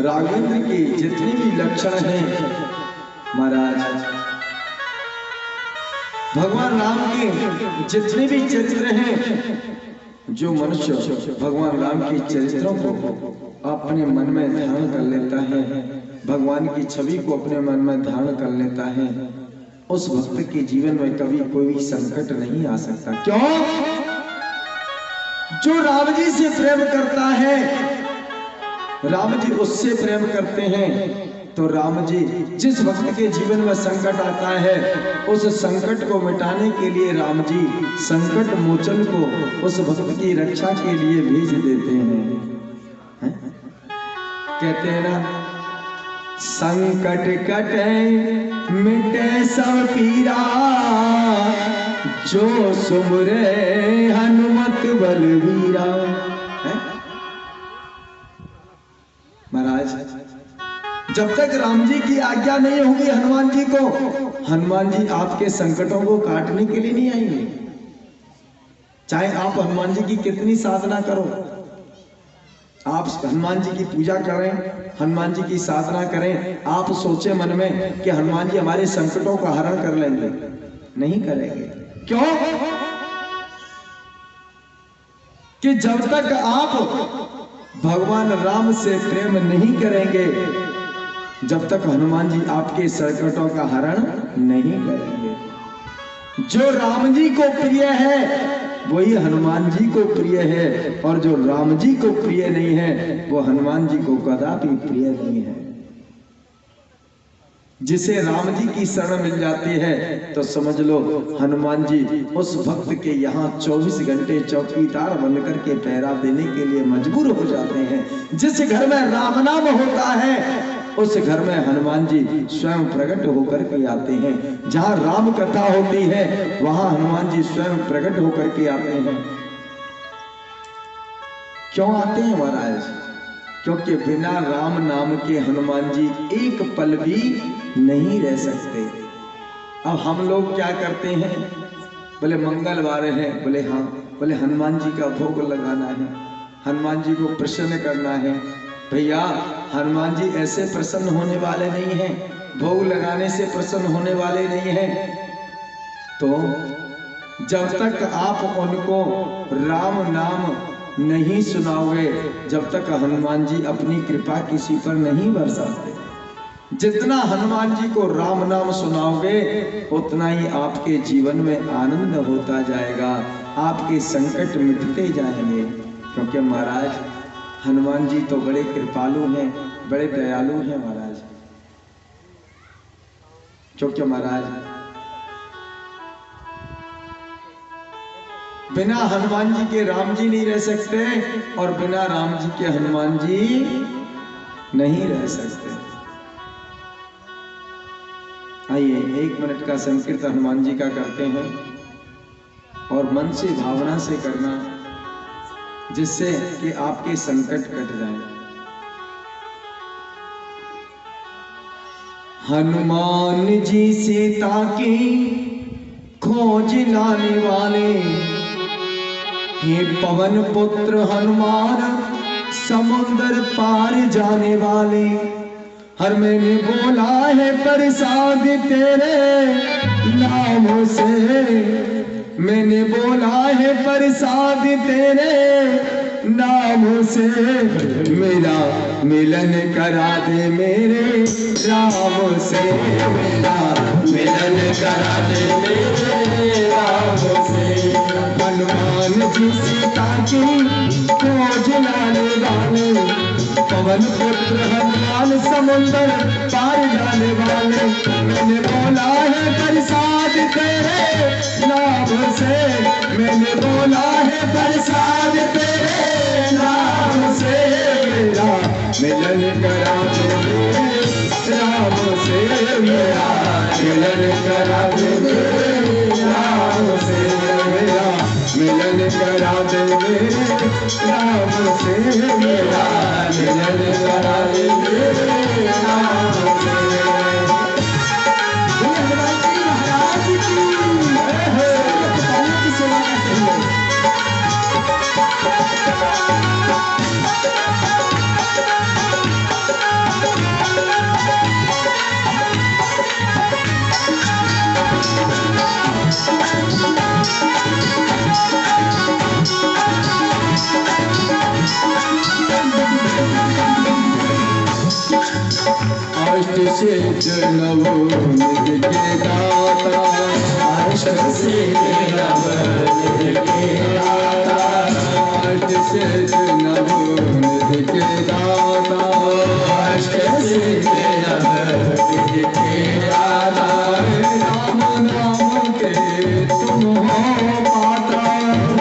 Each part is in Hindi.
राघवेंद्र के जितने भी लक्षण हैं महाराज, भगवान राम के जितने भी चरित्र हैं, जो मनुष्य भगवान राम के चरित्रों को अपने मन में धारण कर लेता है, भगवान की छवि को अपने मन में धारण कर लेता है, उस भक्त के जीवन में कभी कोई संकट नहीं आ सकता। क्यों? जो राम जी से प्रेम करता है, राम जी उससे प्रेम करते हैं, तो राम जी जिस भक्त के जीवन में संकट आता है, उस संकट को मिटाने के लिए राम जी संकट मोचन को उस भक्त की रक्षा के लिए भेज देते हैं। कहते हैं ना, संकट कटे मिटे सब पीरा, जो सुमरे हनुमत बलवीरा। महाराज, जब तक राम जी की आज्ञा नहीं होगी हनुमान जी को, हनुमान जी आपके संकटों को काटने के लिए नहीं आएंगे। चाहे आप हनुमान जी की कितनी साधना करो, आप हनुमान जी की पूजा करें, हनुमान जी की साधना करें, आप सोचे मन में कि हनुमान जी हमारे संकटों का हरण कर लेंगे, नहीं करेंगे। क्यों? कि जब तक आप भगवान राम से प्रेम नहीं करेंगे, जब तक हनुमान जी आपके संकटों का हरण नहीं करेंगे। जो राम जी को प्रिय है वही हनुमान जी को प्रिय है, और जो राम जी को प्रिय नहीं है वो हनुमान जी को कदापि प्रिय नहीं है। जिसे राम जी की शरण मिल जाती है तो समझ लो हनुमान जी उस भक्त के यहाँ 24 घंटे चौकीदार बनकर के पहरा देने के लिए मजबूर हो जाते हैं। जिस घर में राम नाम होता है उस घर में हनुमान जी स्वयं प्रकट होकर के आते हैं। जहाँ राम कथा होती है वहां हनुमान जी स्वयं प्रकट होकर के आते हैं। क्यों आते हैं महाराज? क्योंकि बिना राम नाम के हनुमान जी एक पल भी नहीं रह सकते। अब हम लोग क्या करते हैं, बोले मंगलवार है, बोले हाँ, बोले हनुमान जी का भोग लगाना है, हनुमान जी को प्रसन्न करना है। भैया, हनुमान जी ऐसे प्रसन्न होने वाले नहीं हैं, भोग लगाने से प्रसन्न होने वाले नहीं हैं। तो जब तक आप उनको राम नाम नहीं सुनाओगे, जब तक हनुमान जी अपनी कृपा किसी पर नहीं बरसाते। जितना हनुमान जी को राम नाम सुनाओगे उतना ही आपके जीवन में आनंद होता जाएगा, आपके संकट मिटते जाएंगे। क्योंकि महाराज हनुमान जी तो बड़े कृपालु हैं, बड़े दयालु हैं महाराज। क्योंकि महाराज बिना हनुमान जी के राम जी नहीं रह सकते, और बिना राम जी के हनुमान जी नहीं रह सकते। आइए 1 मिनट का संकीर्तन हनुमान जी का करते हैं, और मन से भावना से करना, जिससे कि आपके संकट कट जाए। हनुमान जी सीता की खोज लाने वाले, हे पवन पुत्र हनुमान समुद्र पार जाने वाले। हर मैंने बोला है प्रसाद तेरे नाम से, मैंने बोला है प्रसाद तेरे नाम से। मेरा मिलन करा दे मेरे राम से, मेरा मिलन करा दे मेरे राम से। हनुमान जी सीता की खोज लाने वाले, पवन पुत्र हनुमान समुद्र पार जाने वाले। मैंने बोला है प्रसाद तेरे नाम से, मैंने बोला है प्रसाद तेरे नाम से। मेरा मिलन करा दे मेरे राम से, मेरा मिलन करा दे मेरे राम से। मेरा मिलन मिलन करा दे मेरे राम से, मेरा मिलन करा दे मेरे राम से। महाराज की सेवा करते हुए अष्ट सिद्ध नवनिधि के दाता, अष्ट सिद्ध नवनिधि के दाता, अष्ट सिद्ध नवनिधि के दाता, अष्ट सिद्ध नवनिधि के दाता। राम नाम के तुम हो पाता,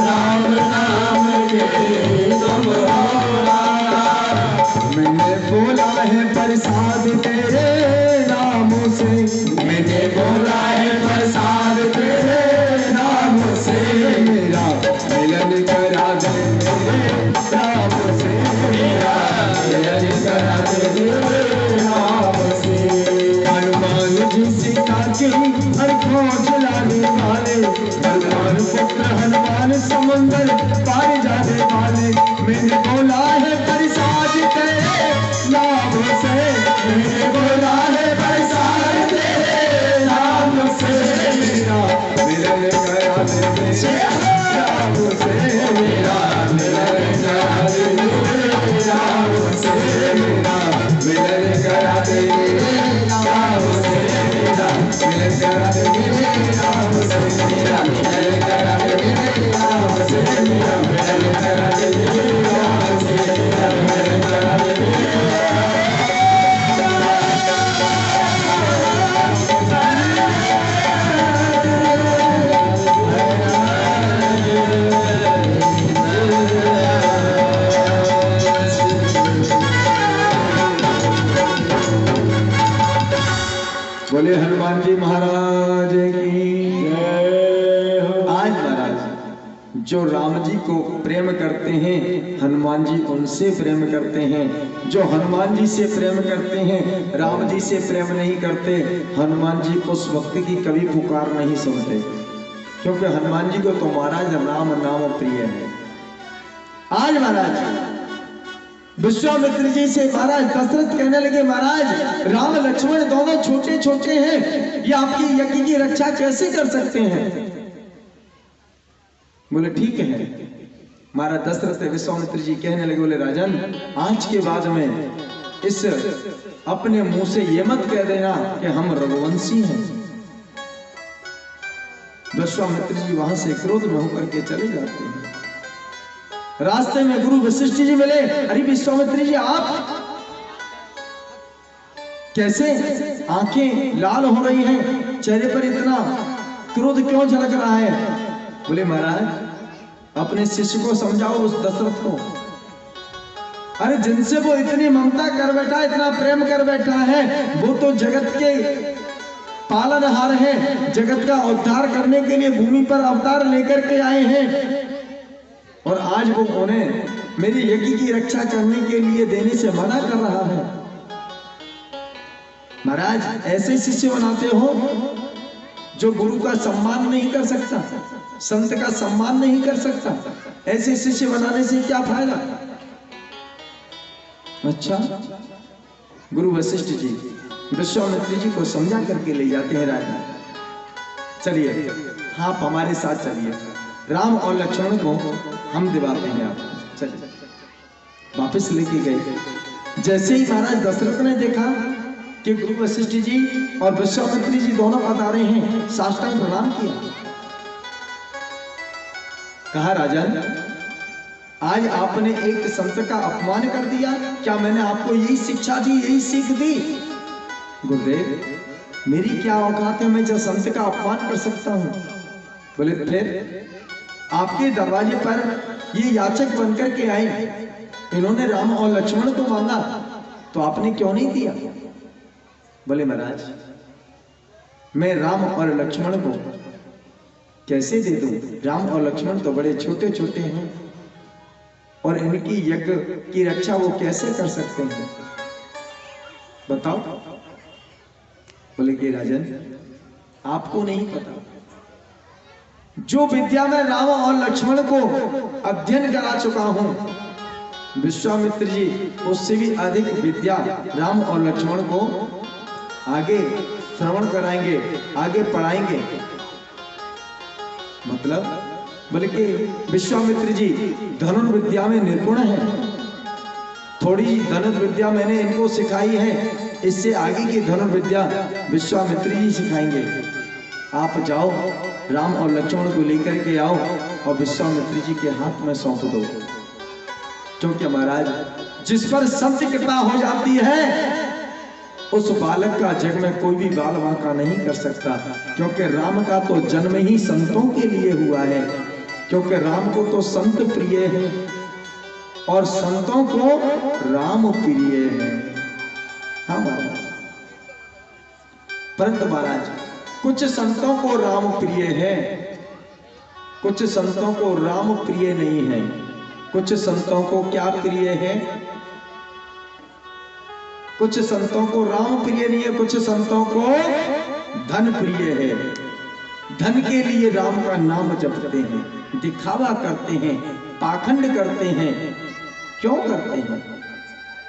राम नाम के तुम हो पाता। मैंने बोला है प्रसाद तेरे नाम से, मैंने बोला है प्रसाद तेरे नाम से, मेरा मिलन करा दे मेरे राम से, मेरा मिलन करा दे मेरे राम से। हनुमान जी सीता की हर खोज लाने वाले, भगवान पुत्र हनुमान समंदर पार जाने वाले। मैंने बोला है प्रसाद तेरे नाम से, मैंने बोला है प्रसाद तेरे नाम से, मेरा मिलन करा दे मेरे राम से, मेरा मिलन करा दे मेरे राम से, मेरा मिलन करा दे मेरे राम से, मेरा मिलन करा दे मेरे राम से, मेरा मिलन करा दे मेरे राम से, मेरा मिलन करा दे मेरे राम से, मेरा मिलन करा दे मेरे। बोले हनुमान जी महाराज की जय हो। आज महाराज जो राम जी को प्रेम करते हैं, हनुमान जी उनसे प्रेम करते हैं। जो हनुमान जी से प्रेम करते हैं, राम जी से प्रेम नहीं करते, हनुमान जी उस वक्त की कभी पुकार नहीं सुनते, क्योंकि हनुमान जी को तो महाराज राम नाम प्रिय है। आज महाराज विश्वामित्र जी से महाराज दशरथ कहने लगे, महाराज राम लक्ष्मण दोनों छोटे छोटे हैं, ये आपकी यज्ञ की रक्षा कैसे कर सकते हैं? बोले ठीक है। महाराज दशरथ विश्वामित्र जी कहने लगे, बोले राजन आज के बाद में इस अपने मुंह से ये मत कह देना कि हम रघुवंशी हैं। विश्वामित्र जी वहां से क्रोध में होकर के चले जाते हैं। रास्ते में गुरु वशिष्ठ जी मिले। अरे विश्वामित्र जी आप कैसे? आंखें लाल हो रही हैं, चेहरे पर इतना क्रोध क्यों झलक रहा है? बोले महाराज अपने शिष्य को समझाओ, उस दशरथ को। अरे जिनसे वो इतनी ममता कर बैठा, इतना प्रेम कर बैठा है, वो तो जगत के पालनहार हैं, जगत का उद्धार करने के लिए भूमि पर अवतार लेकर के आए हैं, और आज वो उन्हें मेरी यज्ञ की रक्षा करने के लिए देने से मना कर रहा है। महाराज ऐसे शिष्य बनाते हो जो गुरु का सम्मान नहीं कर सकता, संत का सम्मान नहीं कर सकता, ऐसे शिष्य बनाने से क्या फायदा? अच्छा, गुरु वशिष्ठ जी विश्वामित्र जी को समझा करके ले जाते हैं। राजा चलिए आप हमारे साथ चलिए, राम और लक्ष्मण को हम दिवाते हैं आपको। चलिए वापस लेके गए। जैसे ही महाराज दशरथ ने देखा कि गुरु वशिष्ठ जी और विश्वामित्र जी दोनों बता रहे हैं, साष्टांग प्रणाम किया। कहा राजन आज आपने एक संत का अपमान कर दिया, क्या मैंने आपको यही शिक्षा दी, यही सीख दी? गुरुदेव मेरी क्या औकात है, मैं जो संत का अपमान कर सकता हूं? बोले फिर आपके दरवाजे पर ये याचक बनकर के आए, इन्होंने राम और लक्ष्मण को मांगा, तो आपने क्यों नहीं दिया? बोले महाराज मैं राम और लक्ष्मण को कैसे दे दूं? राम और लक्ष्मण तो बड़े छोटे छोटे हैं और इनकी यज्ञ की रक्षा वो कैसे कर सकते हैं? बताओ। बोले कि राजन, आपको नहीं पता, जो विद्या मैं राम और लक्ष्मण को अध्ययन करा चुका हूं, विश्वामित्र जी उससे भी अधिक विद्या राम और लक्ष्मण को आगे श्रवण कराएंगे, आगे पढ़ाएंगे। मतलब बोले कि विश्वामित्र जी धनुर्विद्या में निपुण है, थोड़ी धनुर्विद्या मैंने इनको सिखाई है, इससे आगे की धनुर्विद्या विश्वामित्र जी सिखाएंगे। आप जाओ, राम और लक्ष्मण को लेकर के आओ और विश्वामित्र जी के हाथ में सौंप दो। क्योंकि महाराज, जिस पर संत कृपा हो जाती है उस बालक का जग में कोई भी बाल वांका नहीं कर सकता। क्योंकि राम का तो जन्म ही संतों के लिए हुआ है, क्योंकि राम को तो संत प्रिय है और संतों को राम प्रिय है। हाँ महाराज, परंतु महाराज कुछ संतों को राम प्रिय है, कुछ संतों को राम प्रिय नहीं है। कुछ संतों को क्या प्रिय है? कुछ संतों को राम प्रिय नहीं है, कुछ संतों को धन प्रिय है। धन के लिए राम का नाम जपते हैं, दिखावा करते हैं, पाखंड करते हैं। क्यों करते हैं?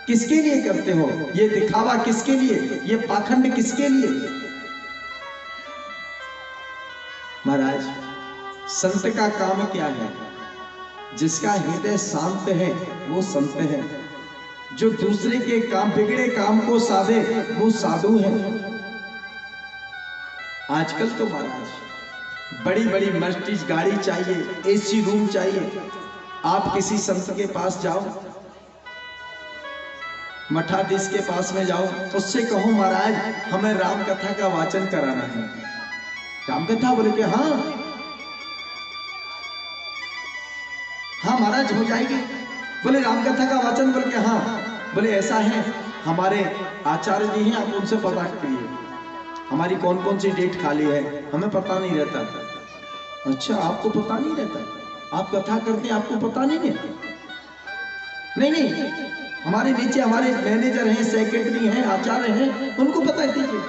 किसके लिए करते हो? ये दिखावा किसके लिए? ये पाखंड किसके लिए? महाराज, संत का काम क्या है? जिसका हृदय शांत है वो संत है, जो दूसरे के काम, बिगड़े काम को साधे वो साधु है। आजकल तो महाराज बड़ी बड़ी मर्सिडीज गाड़ी चाहिए, एसी रूम चाहिए। आप किसी संत के पास जाओ, मठाधीश के पास में जाओ, उससे कहो महाराज हमें राम कथा का वाचन कराना है। राम कथा? बोले कि हाँ हाँ महाराज हो जाएगी। बोले राम कथा का वाचन? बोले कि हाँ। बोले ऐसा है, हमारे आचार्य जी हैं, आप उनसे पता करिए हमारी कौन कौन सी डेट खाली है, हमें पता नहीं रहता। अच्छा, आपको पता नहीं रहता? आप कथा करते हैं, आपको पता नहीं है? नहीं नहीं, हमारे नीचे हमारे मैनेजर हैं, सेक्रेटरी हैं, आचार्य हैं, उनको पता कीजिए।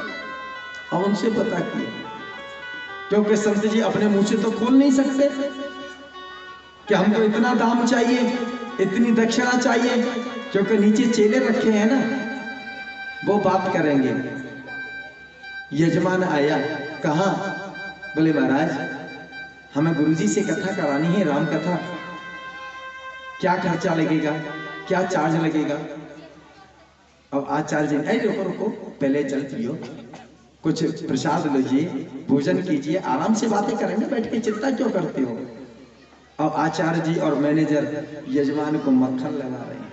अब उनसे पता किए, क्योंकि संत जी अपने मुंह से तो खोल नहीं सकते कि हमको इतना दाम चाहिए, इतनी दक्षिणा चाहिए, क्योंकि नीचे चेले रखे हैं ना, वो बात करेंगे। यजमान आया, कहा, बोले महाराज हमें गुरुजी से कथा करानी है, राम कथा, क्या खर्चा लगेगा, क्या चार्ज लगेगा? अब आचार्य जी, अरे रुको रुको, पहले जल पियो, कुछ प्रसाद लीजिए, भोजन कीजिए, आराम से बातें करेंगे, बैठ के चिंता क्यों करते हो? और आचार्य जी और मैनेजर यजमान को मक्खन लगा रहे हैं।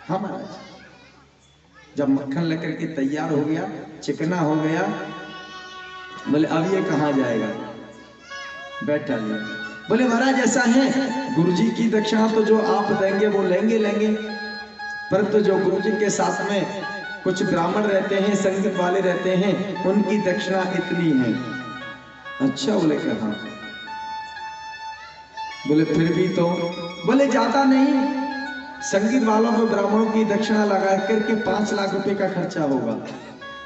हाँ महाराज, जब मक्खन लेकर के तैयार हो गया, चिकना हो गया, बोले अब ये कहाँ जाएगा? बैठा लिया। बोले महाराज ऐसा है, गुरुजी की दक्षिणा तो जो आप देंगे वो लेंगे लेंगे, परंतु जो गुरुजी के साथ में कुछ ब्राह्मण रहते हैं, संगीत वाले रहते हैं, उनकी दक्षिणा इतनी है। अच्छा, बोले क्या? हाँ। बोले फिर भी तो? बोले ज्यादा नहीं, संगीत वालों को ब्राह्मणों की दक्षिणा लगा करके 5 लाख रुपए का खर्चा होगा।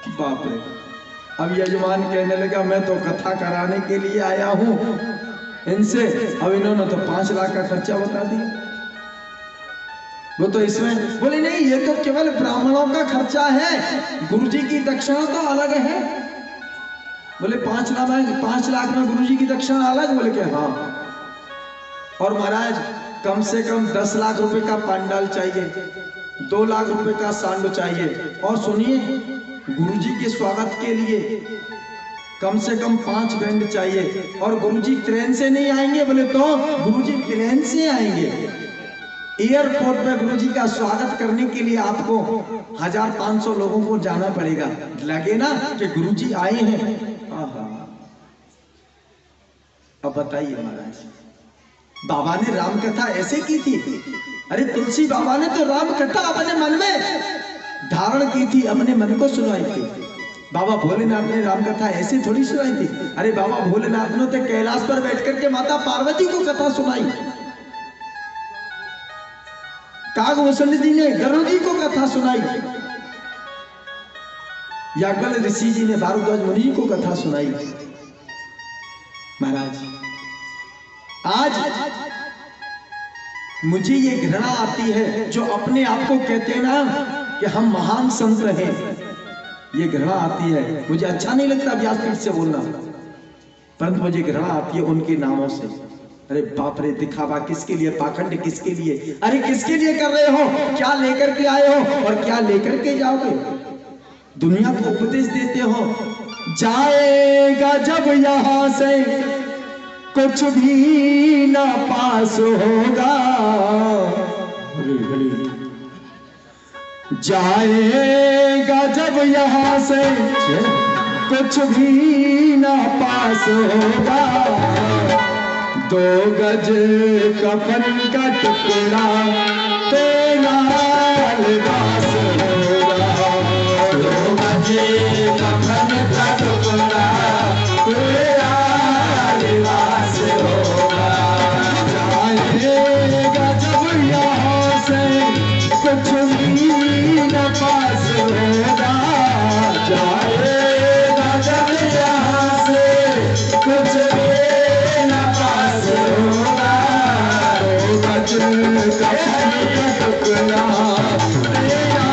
बाप रे! अब यजमान कहने लगा मैं तो कथा कराने के लिए आया हूं इनसे, अब इन्होंने तो 5 लाख का खर्चा बता दिया। वो तो इसमें, बोले नहीं ये तो केवल ब्राह्मणों का खर्चा है, गुरुजी की दक्षिणा तो अलग है। बोले 5 लाख में गुरुजी की दक्षिणा अलग? बोले कि हाँ। और महाराज कम से कम 10 लाख रुपए का पंडाल चाहिए, 2 लाख रुपए का सांड चाहिए, और सुनिए गुरुजी के स्वागत के लिए कम से कम 5 बैंड चाहिए। और गुरुजी ट्रेन से नहीं आएंगे, बोले तो गुरुजी प्लेन से आएंगे। एयरपोर्ट पे गुरुजी का स्वागत करने के लिए आपको 1500 लोगों को जाना पड़ेगा, लगे ना कि गुरुजी आए हैं। अब बताइए महाराज, बाबा ने राम कथा ऐसे की थी? अरे तुलसी बाबा ने तो राम कथा अपने मन में धारण की थी, अपने मन को सुनाई थी। बाबा भोलेनाथ ने राम कथा ऐसे थोड़ी सुनाई थी। अरे बाबा भोलेनाथ ने तो कैलाश पर बैठ करके माता पार्वती को कथा सुनाई। कागभूषण जी ने गरुड़ जी को कथा सुनाई। याज्ञवल्क्य ऋषि जी ने भारद्वाज मुनि को कथा सुनाई। महाराज आज मुझे ये घृणा आती है जो अपने आप को कहते हैं ना कि हम महान संत हैं, ये घृणा आती है। मुझे अच्छा नहीं लगता व्यासपीठ से बोलना, परंतु मुझे घृणा आती है उनके नामों से। अरे बाप रे, दिखावा किसके लिए, पाखंड किसके लिए? अरे किसके लिए कर रहे हो? क्या लेकर के आए हो और क्या लेकर के जाओगे? दुनिया को उपदेश देते हो, जाएगा जब यहां से कुछ भी ना पास होगा, जाएगा जब यहां से कुछ भी ना पास होगा, 2 गज कफन का टुकड़ा तेरा लिबास होगा, 2 गज कफन का टुकड़ा तेरा लिबास होगा, जाएगा जब यहाँ से कुछ भी न पास होगा, जाएगा जब यहाँ से कुछ भी न पास होगा, 2 गज कफन का टुकड़ा तेरा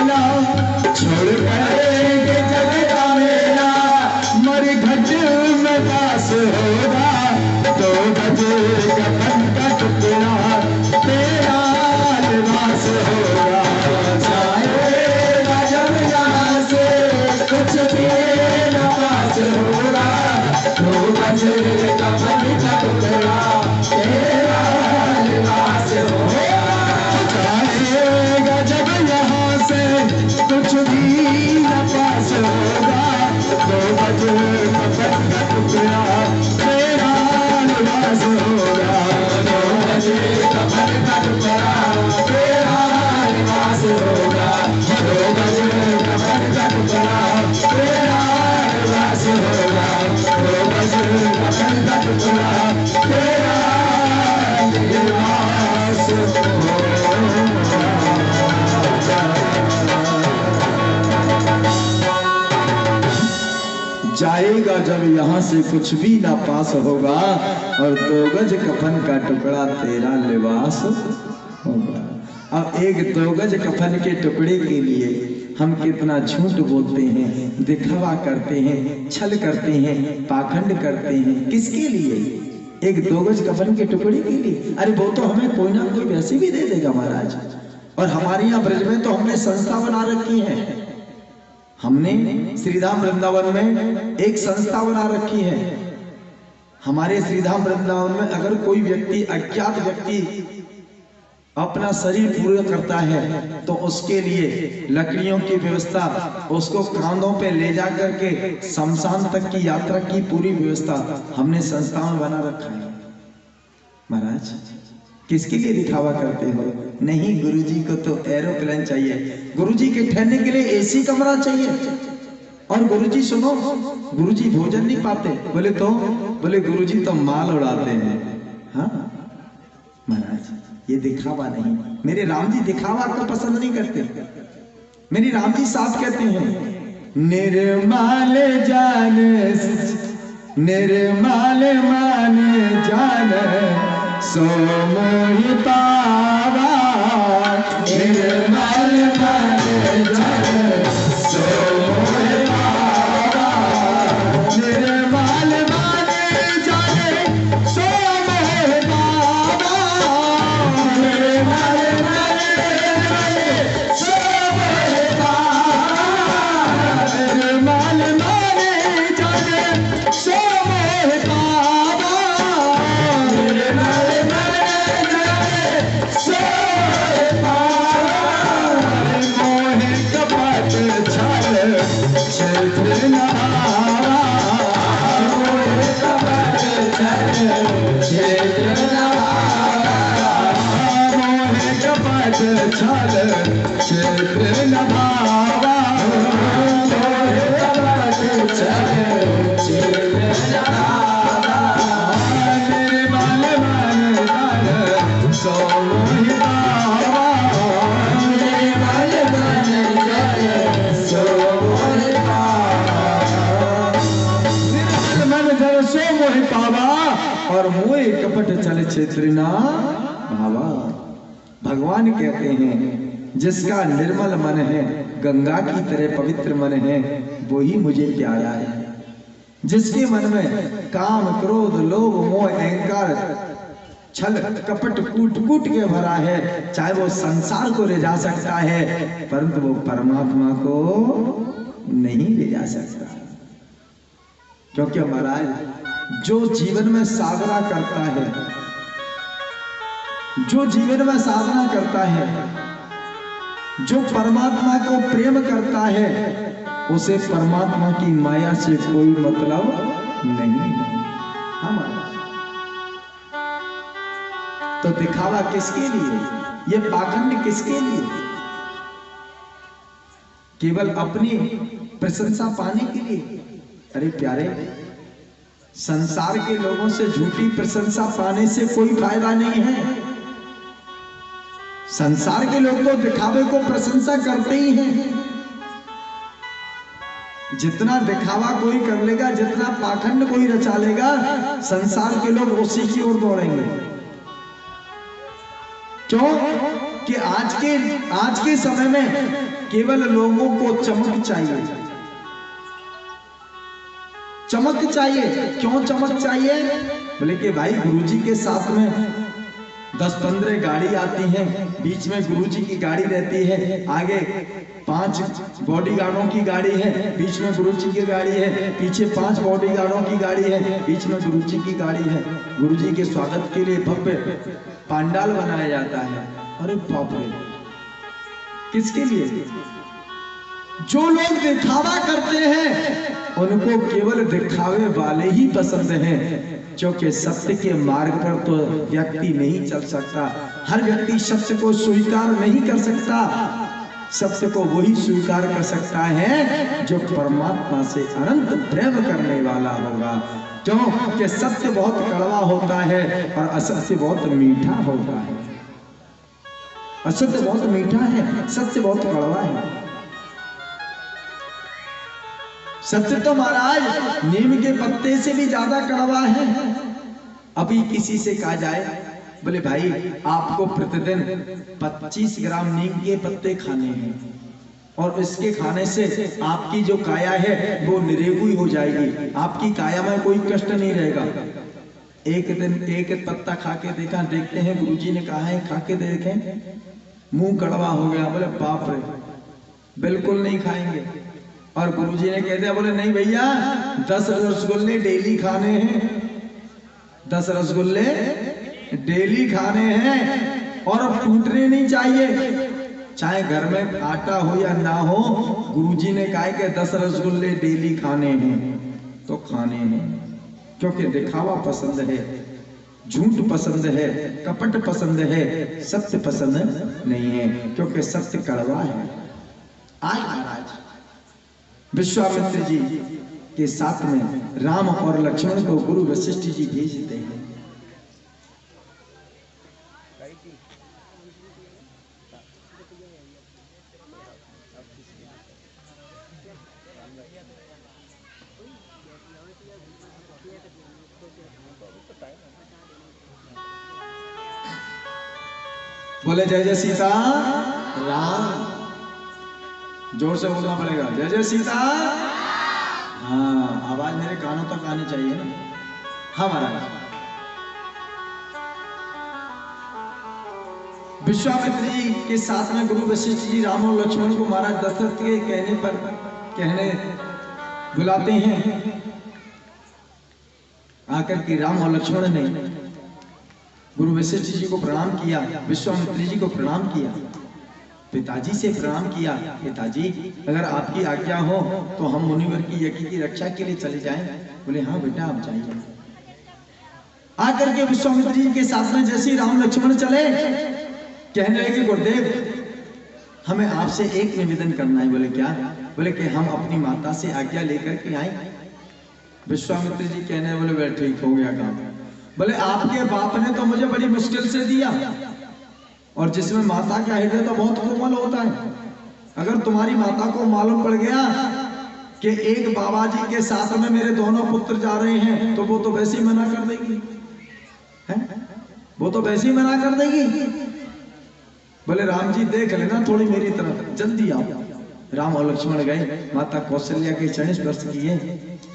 मेला छोड़ करेंगे जग का मेला, मर घट में पास होगा, 2 बजे कफन का टुकड़ा तेरा लिबास होगा। जाएगा जब यहाँ से कुछ भी न पास होगा, 2 बजे कफन का टुकड़ा तेरा लिबास होगा। जाएगा जब यहाँ से कुछ भी न पास होगा, 2 बजे कफन का टुकड़ा तेरा लिबास होगा। 2 बजे कफन का टुकड़ा तेरा लिबास होगा। 2 बजे कफन का टुकड़ा तेरा लिबास होगा। 2 बजे कफन का टुकड़ा तेरा लिबास होगा। जाएगा जब यहाँ से कुछ भी ना पास होगा, और 2 गज कफन का टुकड़ा तेरा लिबास होगा। अब एक 2 गज कफन के टुकड़े के लिए हम कितना झूठ बोलते हैं, दिखावा करते हैं, छल करते हैं, पाखंड करते हैं। किसके लिए? एक 2 गज कफन के टुकड़े के लिए? अरे वो तो हमें कोई ना कोई वैसे भी दे देगा महाराज। और हमारे यहाँ ब्रज में तो हमने संस्था बना रखी है। हमने श्रीधाम वृंदावन में एक संस्था बना रखी है। हमारे श्रीधाम वृंदावन में अगर कोई व्यक्ति, अज्ञात व्यक्ति अपना शरीर पूरा करता है तो उसके लिए लकड़ियों की व्यवस्था, उसको कांधों पे ले जा करके शमशान तक की यात्रा की पूरी व्यवस्था हमने संस्था में बना रखा है। महाराज किसके लिए दिखावा करते हो? नहीं, गुरुजी को तो एरोप्लेन चाहिए, गुरुजी के ठहरने के लिए एसी कमरा चाहिए। और गुरुजी सुनो, गुरुजी भोजन नहीं पाते। बोले तो? बोले गुरुजी तो माल उड़ाते हैं। हाँ महाराज, ये दिखावा नहीं। मेरे राम जी दिखावा को पसंद नहीं करते। मेरे राम जी साफ कहते हैं, निर्मल जान निर्मल मान जान सो मोहि पावा, निर्मल मान जान सो मोहि पावा, निर्मल मान जान सो मोहि पावा, निर्मल मान जान सो मोहि पावा, निर्मल मान जान सो मोहि पावा, निर्मल और मोए कपट चल क्षेत्रिना भावा। भगवान कहते हैं जिसका निर्मल मन है, गंगा की तरह पवित्र मन है, वो ही मुझे प्यारा है। जिसके मन में काम, क्रोध, लोभ, मोह, अहंकार, छल, कपट, कूट कूट के भरा है, चाहे वो संसार को ले जा सकता है परंतु वो परमात्मा को नहीं ले जा सकता। क्योंकि महाराज जो जीवन में साधना करता है, जो जीवन में साधना करता है, जो परमात्मा को प्रेम करता है, उसे परमात्मा की माया से कोई मतलब नहीं। हमारा तो दिखावा किसके लिए? ये पाखंड किसके लिए? केवल अपनी प्रशंसा पाने के लिए? अरे प्यारे, संसार के लोगों से झूठी प्रशंसा पाने से कोई फायदा नहीं है। संसार के लोग तो दिखावे को प्रशंसा करते ही हैं। जितना दिखावा कोई कर लेगा, जितना पाखंड कोई रचा लेगा, संसार के लोग उसी की ओर दौड़ेंगे। क्यों? कि आज के समय में केवल लोगों को चमक चाहिए। चमक चाहिए, क्यों चमक चाहिए? बोले कि भाई गुरुजी के साथ में 10-15 गाड़ी आती हैं, बीच में गुरुजी की गाड़ी रहती है, आगे 5 बॉडीगार्डों की गाड़ी है, बीच में गुरुजी की गाड़ी है, पीछे 5 बॉडीगार्डों की गाड़ी है, बीच में गुरुजी की गाड़ी है। गुरुजी के स्वागत के लिए भव्य पंडाल बनाया जाता है। अरे बाप रे, किसके लिए? जो लोग दिखावा करते हैं उनको केवल दिखावे वाले ही पसंद हैं, क्योंकि सत्य के मार्ग पर तो व्यक्ति नहीं चल सकता। हर व्यक्ति सत्य को स्वीकार नहीं कर सकता। सत्य को वही स्वीकार कर सकता है जो परमात्मा से अनंत प्रेम करने वाला होगा। क्योंकि सत्य बहुत कड़वा होता है और असत्य बहुत मीठा होता है। असत्य बहुत मीठा है, सत्य बहुत कड़वा है। सत्य तो महाराज नीम के पत्ते से भी ज्यादा कड़वा है। अभी किसी से कहा जाए, बोले भाई आपको प्रतिदिन 25 ग्राम नीम के पत्ते खाने हैं और इसके खाने से आपकी जो काया है वो निरोगी हो जाएगी, आपकी काया में कोई कष्ट नहीं रहेगा। एक दिन एक पत्ता खा के देखा, देखते हैं गुरुजी ने कहा है खा के देखें, मुंह कड़वा हो गया। बोले बाप रे, बिल्कुल नहीं खाएंगे। और गुरुजी ने कह दिया, बोले नहीं भैया 10 रसगुल्ले डेली खाने हैं, 10 रसगुल्ले डेली खाने हैं और अब टूटने नहीं चाहिए, चाहे घर में आटा हो या ना हो। गुरुजी ने कहा कि 10 रसगुल्ले डेली खाने हैं तो खाने हैं, क्योंकि दिखावा पसंद है, झूठ पसंद है, कपट पसंद है, सत्य पसंद नहीं है, क्योंकि सत्य कड़वा है। आज महाराज विश्वामित्र जी के साथ में राम और लक्ष्मण को गुरु वशिष्ठ जी भेजते हैं। बोले जय जय सीता राम, जोर से बोलना पड़ेगा, जय जय सीता। हाँ, आवाज मेरे कानों तक आनी चाहिए ना। हाँ महाराज, विश्वामित्र जी के साथ में गुरु वशिष्ठ जी राम और लक्ष्मण को महाराज दशरथ के कहने बुलाते हैं। आकर के राम और लक्ष्मण ने गुरु वशिष्ठ जी को प्रणाम किया, विश्वामित्र जी को प्रणाम किया, पिताजी से प्रणाम किया। पिताजी अगर आपकी आज्ञा हो तो हम मुनिवर की यज्ञ की रक्षा के लिए चले जाएं। बोले हाँ बेटा आप जाइए। आकर के विश्वामित्र जी के साथ में जैसे राम लक्ष्मण चले, कहने लगे गुरुदेव हमें आपसे एक निवेदन करना है। बोले क्या? बोले कि हम अपनी माता से आज्ञा लेकर के आए। विश्वामित्र जी कहने बोले बोले ठीक हो गया काम। बोले आपके बाप ने तो मुझे बड़ी मुश्किल से दिया, और जिसमें माता का हृदय तो बहुत कोमल होता है। अगर तुम्हारी माता को मालूम पड़ गया कि एक बाबा जी के साथ में मेरे दोनों पुत्र जा रहे हैं तो वो तो वैसे ही मना कर देगी, है? वो तो वैसे ही मना कर देगी। बोले राम जी देख लेना थोड़ी मेरी तरफ, जल्दी आओ। राम और लक्ष्मण गए, माता कौशल्या के चरण स्पर्श किए,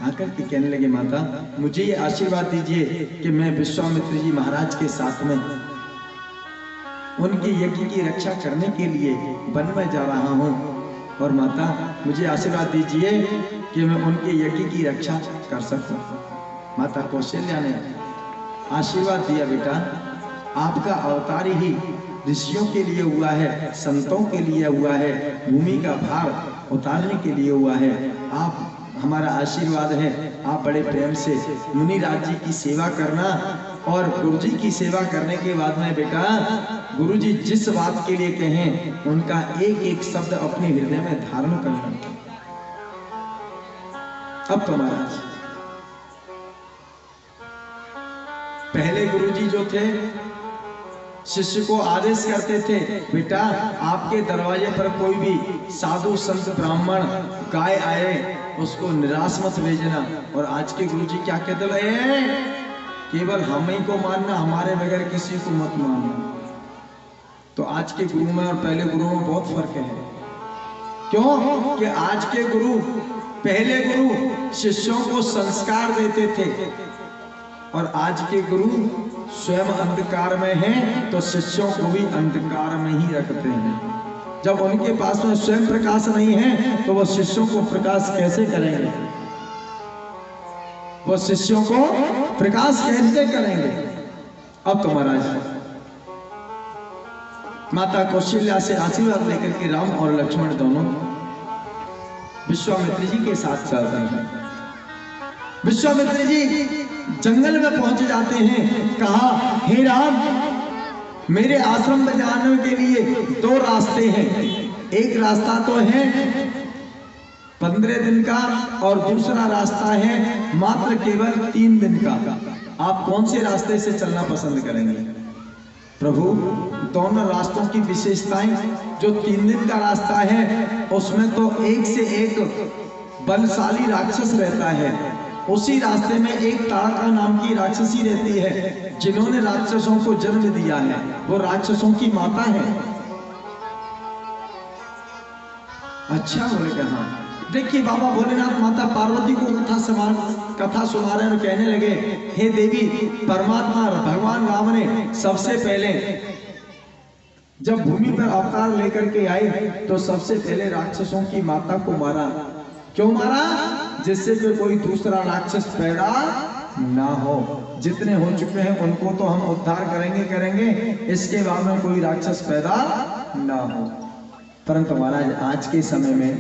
आकर के कहने लगे माता मुझे ये आशीर्वाद दीजिए कि मैं विश्वामित्र जी महाराज के साथ में उनकी यज्ञ की रक्षा करने के लिए वन में जा रहा हूँ, और माता मुझे आशीर्वाद दीजिए कि मैं उनके यज्ञ की रक्षा कर सकूं। माता कौशल्या ने आशीर्वाद दिया बेटा आपका अवतार ही ऋषियों के लिए हुआ है, संतों के लिए हुआ है, भूमि का भार उतारने के लिए हुआ है। आप हमारा आशीर्वाद है, आप बड़े प्रेम से मुनि राज जी की सेवा करना, और गुरुजी की सेवा करने के बाद में बेटा गुरुजी जिस बात के लिए कहें उनका एक एक शब्द अपने हृदय में धारण करना। अब तो महाराज पहले गुरुजी जो थे शिष्य को आदेश करते थे बेटा आपके दरवाजे पर कोई भी साधु संत ब्राह्मण गाय आए उसको निराश मत भेजना। और आज के गुरुजी क्या कहते हैं? केवल हम ही को मानना, हमारे बगैर किसी को मत मानना। तो आज के गुरु में और पहले गुरुओं में बहुत फर्क है। क्यों कि आज के गुरु, पहले गुरु शिष्यों को संस्कार देते थे और आज के गुरु स्वयं अंधकार में हैं तो शिष्यों को भी अंधकार में ही रखते हैं। जब उनके पास में स्वयं प्रकाश नहीं है तो वो शिष्यों को प्रकाश कैसे करेंगे? वो शिष्यों को प्रकाश कैसे करेंगे? अब तो महाराज माता कौशल्या से आशीर्वाद लेकर के राम और लक्ष्मण दोनों विश्वामित्र जी के साथ चलते हैं। विश्वामित्र जी जंगल में पहुंच जाते हैं। कहा, हे राम, मेरे आश्रम में जाने के लिए 2 रास्ते हैं। एक रास्ता तो है 15 दिन का और दूसरा रास्ता है मात्र केवल 3 दिन का। आप कौन से रास्ते से चलना पसंद करेंगे? प्रभु, दोनों रास्तों की विशेषताएं, जो 3 दिन का रास्ता है उसमें तो एक से एक बलशाली राक्षस रहता है। उसी रास्ते में एक ताड़का नाम की राक्षसी रहती है जिन्होंने राक्षसों को जन्म दिया है, वो राक्षसों की माता है। अच्छा, बोले कहा। देखिए बाबा भोलेनाथ माता पार्वती को कथा सुना रहे और कहने लगे, हे देवी, परमात्मा भगवान राम ने सबसे पहले जब भूमि पर अवतार लेकर के आए तो सबसे पहले राक्षसों की माता को मारा। क्यों मारा? जिससे कि कोई दूसरा राक्षस पैदा ना हो। जितने हो चुके हैं उनको तो हम उद्धार करेंगे, इसके बाद में कोई राक्षस पैदा ना हो। परंतु महाराज आज के समय में,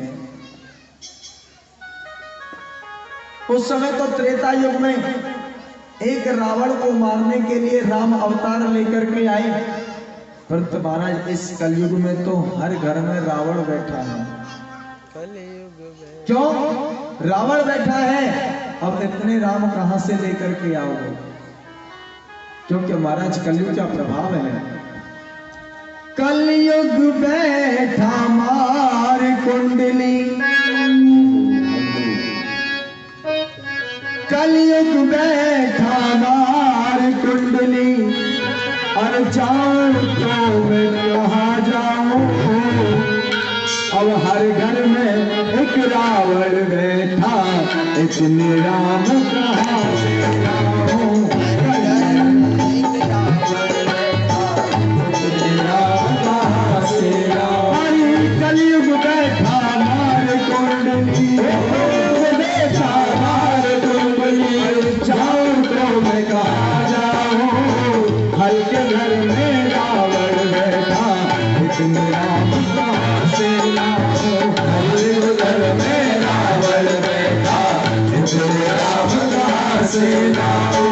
उस समय तो त्रेता युग में एक रावण को मारने के लिए राम अवतार लेकर के आए, परंतु महाराज इस कलयुग में तो हर घर में रावण बैठा है। क्यों रावण बैठा है? अब इतने राम कहां से लेकर के आओगे? क्योंकि महाराज कलयुग का प्रभाव है। कलयुग बैठा मार कुंडली, कलयुग बैठा मार कुंडली, और जाऊं तो मैं कहां जाऊं? अब हर घर में एक रावण बैठा, इतने राम कहां से लाऊं? कलयुग बैठा मार कुंडली, बैठा मार कुंडली, जाऊं तो मैं कहां जाऊं? हर के घर में रावण बैठा, इतने राम कहां से लाऊं? हर घर में रावण बैठा, इतने राम कहां से लाऊं?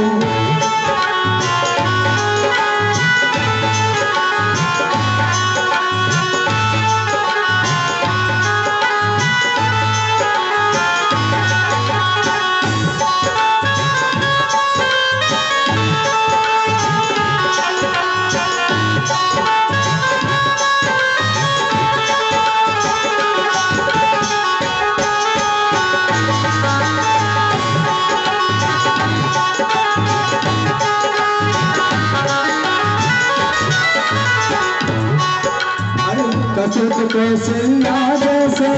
कसरत कौशल्या जैसे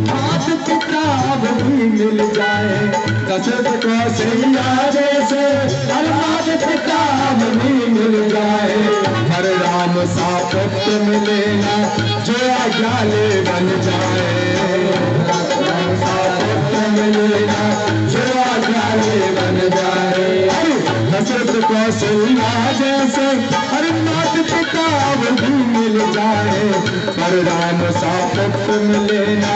मात पिता भी मिल जाए, कसरत कौशल्या जैसे हर मात पिता भी मिल जाए, हर राम सा पुत्र मिले ना जो आज्ञाले बन जाए, राम सा पुत्र मिले ना जो आज्ञाले बन जाए। कसरत कौशल्या जैसे हर मात पिता भी मिल जाए, पर राम सा पुत्र मिले ना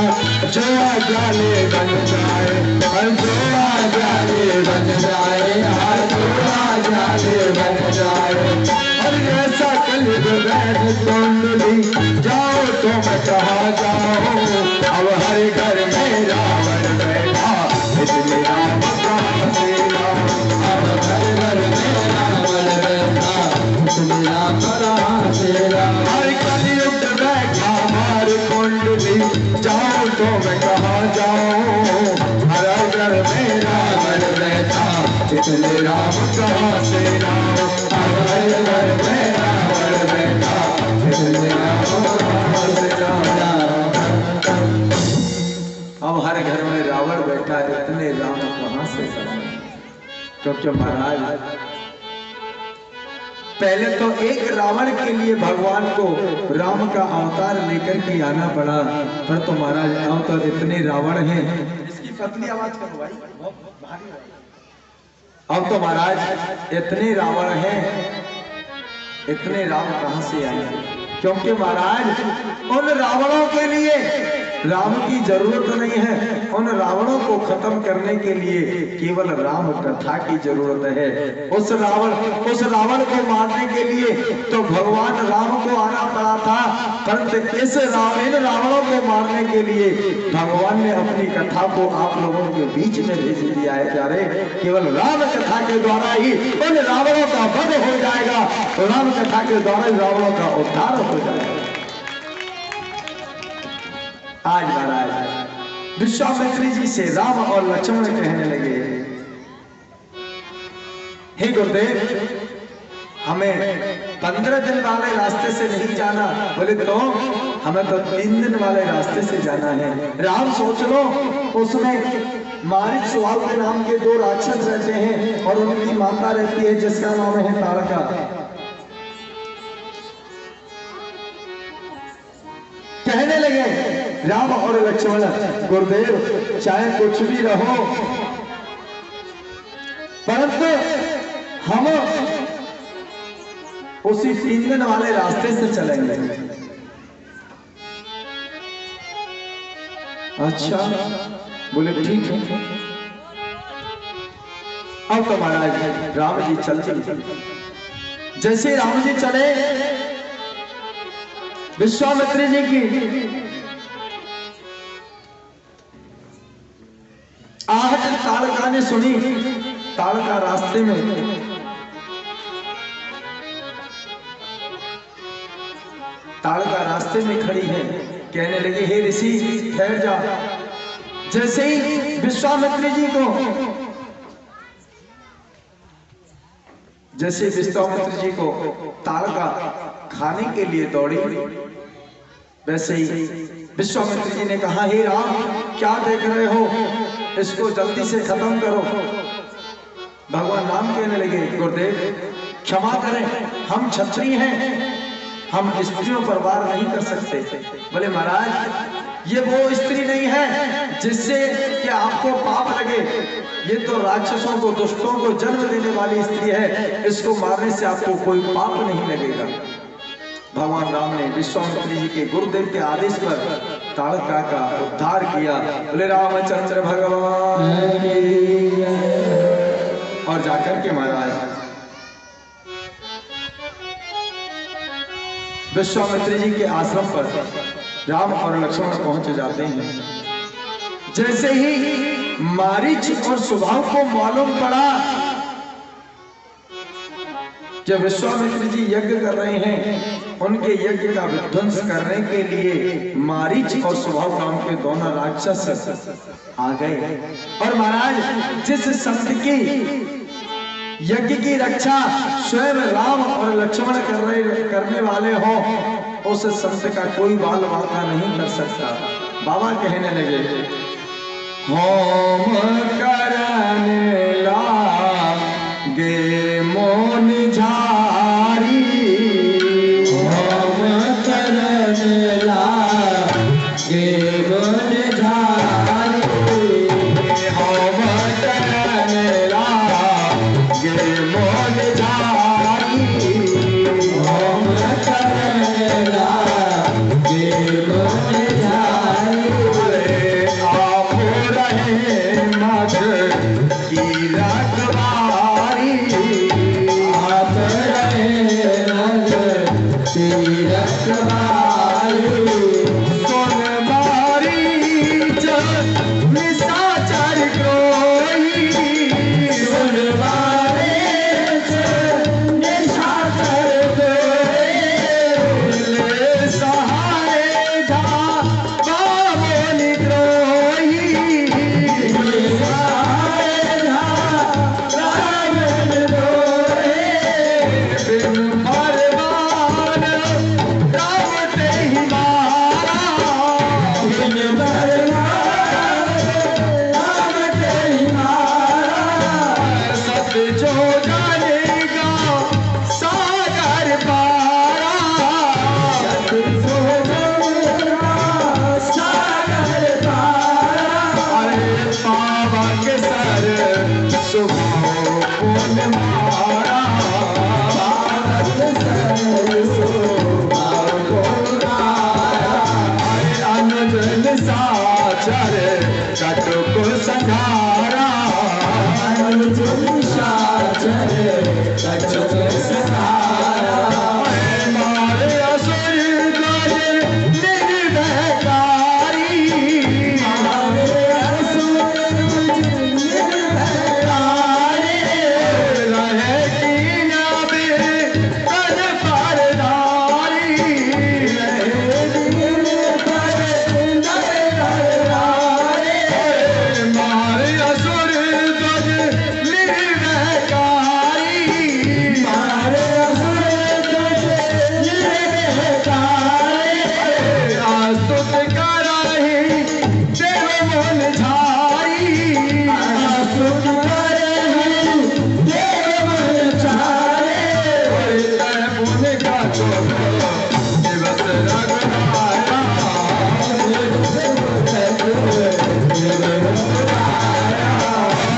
जो आज्ञाले बन जाए, हर जो आज्ञाले बन जाए, हर जो आज्ञाले बन जाए। और ऐसा कलयुग बैठ कुंडली, जाओ तो मैं कहां जाऊं? अब हर घर में रावण बैठा, इतने राम कहां से लाऊं? अब हर घर में रावण बैठा, इतने राम कहां से लाऊं? हर कलयुग बैठा मार कुंडली, जाऊं तो मैं कहां जाऊं? हर घर में रावण बैठा, इतने राम कहां से लाऊं? हर घर में रावण बैठा, इतने राम कहां से लाऊं? हर घर में रावण बैठा है, इतने राम कहां से करें? क्योंकि महाराज पहले तो एक रावण के लिए भगवान को राम का अवतार लेकर के आना पड़ा, पर तो महाराज अब तो इतने रावण हैं। इसकी पतली आवाज करो भाई, बहुत भारी। अब तो महाराज इतने रावण हैं, इतने राम कहां से आए? क्योंकि महाराज उन रावणों के लिए राम की जरूरत नहीं है, उन रावणों को खत्म करने के लिए केवल राम कथा की जरूरत है। उस रावण को मारने के लिए तो भगवान राम को आना पड़ा था, परंतु इन रावणों को मारने के लिए भगवान ने अपनी कथा को आप लोगों के बीच में भेज दिया है। क्या रे, केवल राम कथा के द्वारा ही उन रावणों का वध हो जाएगा, राम कथा के द्वारा ही रावणों का उद्धार हो जाएगा। आज महाराज विश्वामित्र जी से राम और लक्ष्मण कहने लगे, हे गुरुदेव, हमें 15 दिन वाले रास्ते से नहीं जाना। बोले तो हमें तो 3 दिन वाले रास्ते से जाना है। राम सोच लो, उसमें मारीच सुवाल के नाम के 2 राक्षस रहते हैं और उनकी माता रहती है जिसका नाम है तारका। कहने लगे राम और लक्ष्मण, गुरुदेव चाहे कुछ भी रहो, परंतु हम उसी 3 दिन वाले रास्ते से चलेंगे। अच्छा, बोले ठीक है। अब तो महाराज राम जी चल जैसे राम जी चले, विश्वामित्र जी की आहट ताड़का ने सुनी। ताड़का रास्ते में खड़ी है। कहने लगे, हे ऋषि ठहर जा। जैसे ही विश्वामित्र जी को ताड़का खाने के लिए दौड़ी, वैसे ही विश्वामित्र जी ने कहा, हे राम, क्या देख रहे हो, इसको जल्दी से खत्म करो। भगवान राम कहने लगे, गुरुदेव क्षमा करें, हम क्षत्रिय हैं, हम स्त्रियों पर वार नहीं कर सकते। बोले महाराज, ये वो स्त्री नहीं है जिससे कि आपको पाप लगे, ये तो राक्षसों को, दुष्टों को जन्म देने वाली स्त्री है, इसको मारने से आपको कोई पाप नहीं लगेगा। भगवान राम ने विश्वामित्र जी के गुरुदेव के आदेश पर ताड़का का उद्धार किया। बोले रामचंद्र भगवान। और जाकर के महाराज विश्वामित्र जी के आश्रम पर राम और लक्ष्मण पहुंच जाते हैं। जैसे ही मारीच और सुबाहु को मालूम पड़ा कि विश्वामित्र जी यज्ञ कर रहे हैं, उनके यज्ञ का विध्वंस करने के लिए मारीच और सुबाहु नाम के दोनों राक्षस आ गए। और महाराज, जिस संत की यज्ञ की रक्षा स्वयं राम और लक्ष्मण करने वाले हो, उस संत का कोई बाल वाका नहीं कर सकता। बाबा कहने लगे, होम करने लागे मोन झारी, होम करने लागे मोन झारी, होम करने लागे मोन झारी, होम करने लागे मोन झारी। आप रहे मग की रखवारी, आप रहे मग की रखवारी, सोनबारी जो निशाचर कोई, सोनबारी जो निशाचर कोई, सहारे जा बाबोल द्रोही, सहारे जा बाबोल द्रोही, बिन फरमान राम ते ही मारा, बिन फरमान निशाचर कटुक संहारा, अर्जुन निशाचर कटुक संहारा, मारे असुर गज निर्भयकारी, मारे असुर गज निर्भयकारी, रहे कीन बिर कज परदारी, रहे कीन पर नरनारी, मारे असुर गज निर्भयकारी, मारे असुर गज निर्भयकारी, आस्तुत करहि देव मन झारी, आस्तुत करहि देव मन झारी, तर पुन गातो दिवस रघुनाया,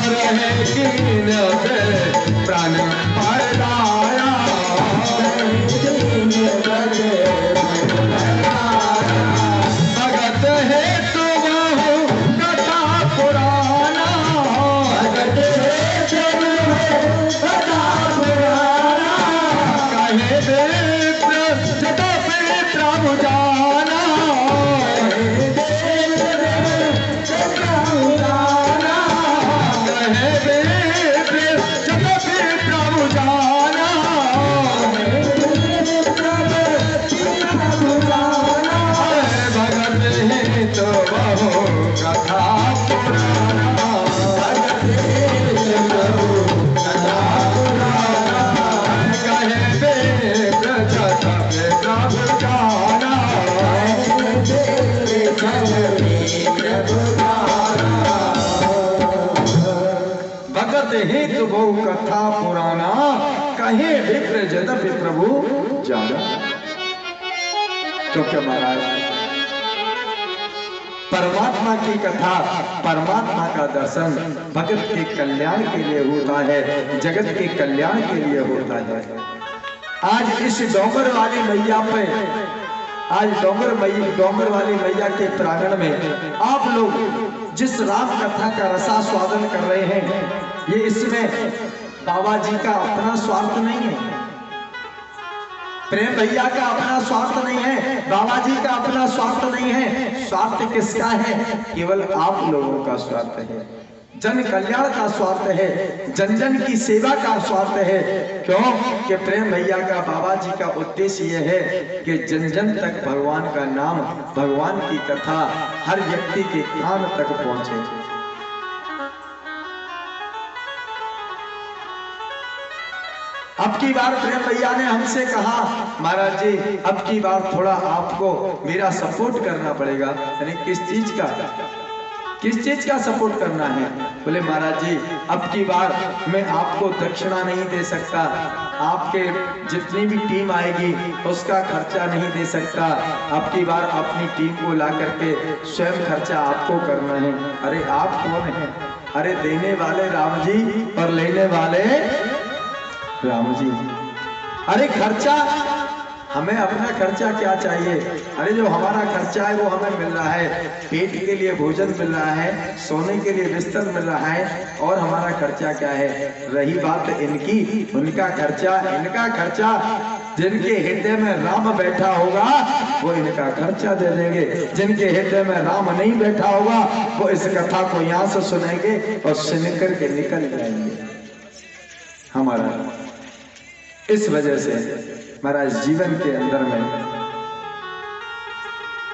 रहे कीन बिर प्राण परदाया, भगत हेतु बहु कथा पुराना, भगत हेतु बहु कथा पुराना, कहे विप्र जतपि प्रभु जाना, कहे विप्र प्रभु जाना, कहे विप्र जतपि प्रभु जाना, भगत हेतु बहु कथा पुराना, भगत हेतु बहु कथा पुराना, कहे विप्र जतपि प्रभु जाना, भगत हेतु बहु कथा पुराना, कहे विप्र जतपि प्रभु जाना। क्योंकि महाराज परमात्मा की कथा, परमात्मा का दर्शन भगत के कल्याण के लिए होता है, जगत के कल्याण के लिए होता है। आज इस डोंगर वाली मैया पे, आज डोंगर वाली मैया के प्रांगण में आप लोग जिस राम कथा का रसास्वादन कर रहे हैं, ये इसमें बाबा जी का अपना स्वार्थ नहीं है, प्रेम भैया का अपना स्वार्थ नहीं है, बाबा जी का अपना स्वार्थ नहीं है। स्वार्थ किसका है? केवल आप लोगों का स्वार्थ है, जन कल्याण का स्वार्थ है, जन जन की सेवा का स्वार्थ है। क्यों कि प्रेम भैया का, बाबा जी का उद्देश्य यह है कि जन जन तक भगवान का नाम, भगवान की कथा हर व्यक्ति के कान तक पहुंचे। अब की बार प्रेम भैया ने हमसे कहा, महाराज जी अब की बार थोड़ा आपको मेरा सपोर्ट करना पड़ेगा। यानी किस चीज का सपोर्ट करना है? बोले महाराज जी अब की बार मैं आपको दक्षिणा नहीं दे सकता, आपके जितनी भी टीम आएगी उसका खर्चा नहीं दे सकता, अब की बार अपनी टीम को ला करके स्वयं खर्चा आपको करना है। अरे आप कौन है? अरे देने वाले राम जी और लेने वाले राम जी। अरे खर्चा, हमें अपना खर्चा क्या चाहिए? अरे जो हमारा खर्चा है वो हमें मिल रहा है, पेट के लिए भोजन मिल रहा है, सोने के लिए बिस्तर मिल रहा है, और हमारा खर्चा क्या है? रही बात इनकी, उनका खर्चा, इनका खर्चा, जिनके हृदय में राम बैठा होगा वो इनका खर्चा दे देंगे, जिनके हृदय में राम नहीं बैठा होगा वो इस कथा को यहाँ से सुनेंगे और सुन करके निकल जाएंगे। हमारा इस वजह से महाराज जीवन के अंदर में